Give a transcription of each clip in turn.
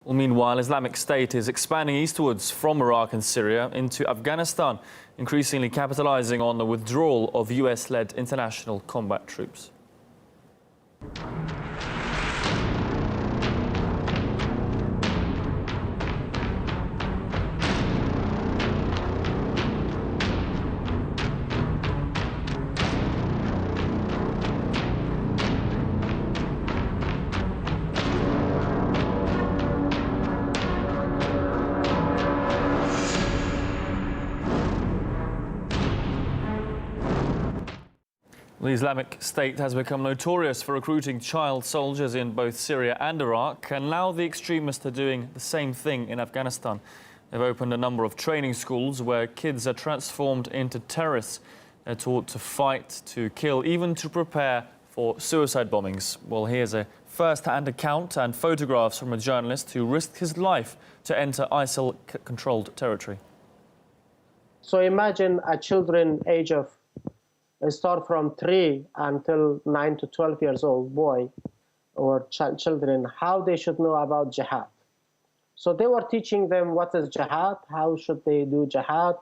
Well, meanwhile, Islamic State is expanding eastwards from Iraq and Syria into Afghanistan, increasingly capitalizing on the withdrawal of US-led international combat troops. The Islamic State has become notorious for recruiting child soldiers in both Syria and Iraq, and now the extremists are doing the same thing in Afghanistan. They've opened a number of training schools where kids are transformed into terrorists. They're taught to fight, to kill, even to prepare for suicide bombings. Well, here's a first-hand account and photographs from a journalist who risked his life to enter ISIL-controlled territory. So imagine a children age of start from 3 until 9 to 12 years old boy or children, how they should know about jihad. So they were teaching them what is jihad, how should they do jihad,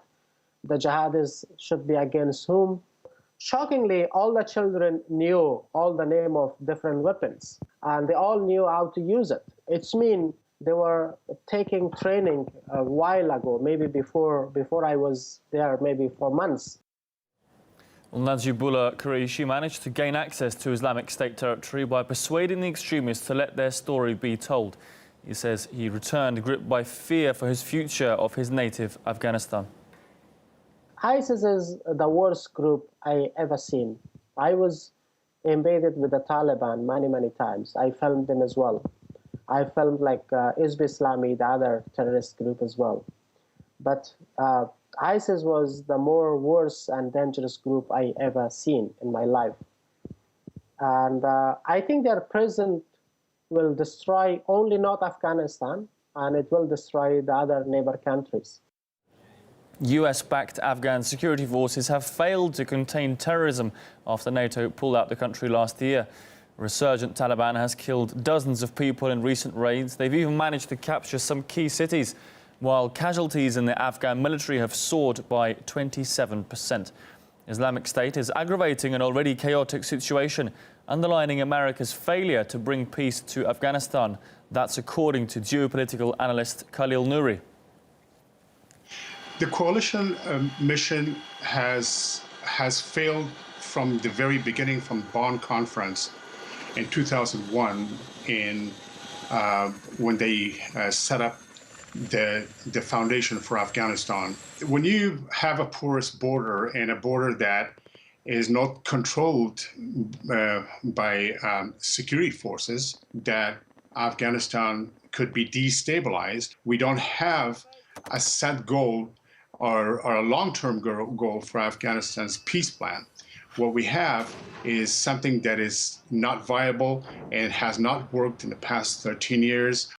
the jihad should be against whom. Shockingly, all the children knew all the name of different weapons, and they all knew how to use it. It's mean they were taking training a while ago, maybe before I was there, maybe for months. Well, Najibullah Qureshi managed to gain access to Islamic State territory by persuading the extremists to let their story be told. He says he returned gripped by fear for his future of his native Afghanistan. ISIS is the worst group I ever seen. I was embedded with the Taliban many times. I filmed them as well. I filmed like Hizb Islami, the other terrorist group as well. But ISIS was the more worse and dangerous group I ever seen in my life. And I think their presence will destroy only not Afghanistan, and it will destroy the other neighbor countries. US-backed Afghan security forces have failed to contain terrorism after NATO pulled out the country last year. Resurgent Taliban has killed dozens of people in recent raids. They've even managed to capture some key cities, while casualties in the Afghan military have soared by 27%. Islamic State is aggravating an already chaotic situation, underlining America's failure to bring peace to Afghanistan. That's according to geopolitical analyst Khalil Nouri. The coalition mission has failed from the very beginning, from Bonn Conference in 2001, when they set up the foundation for Afghanistan. When you have a porous border and a border that is not controlled by security forces, that Afghanistan could be destabilized. We don't have a set goal or a long-term goal for Afghanistan's peace plan. What we have is something that is not viable and has not worked in the past 13 years.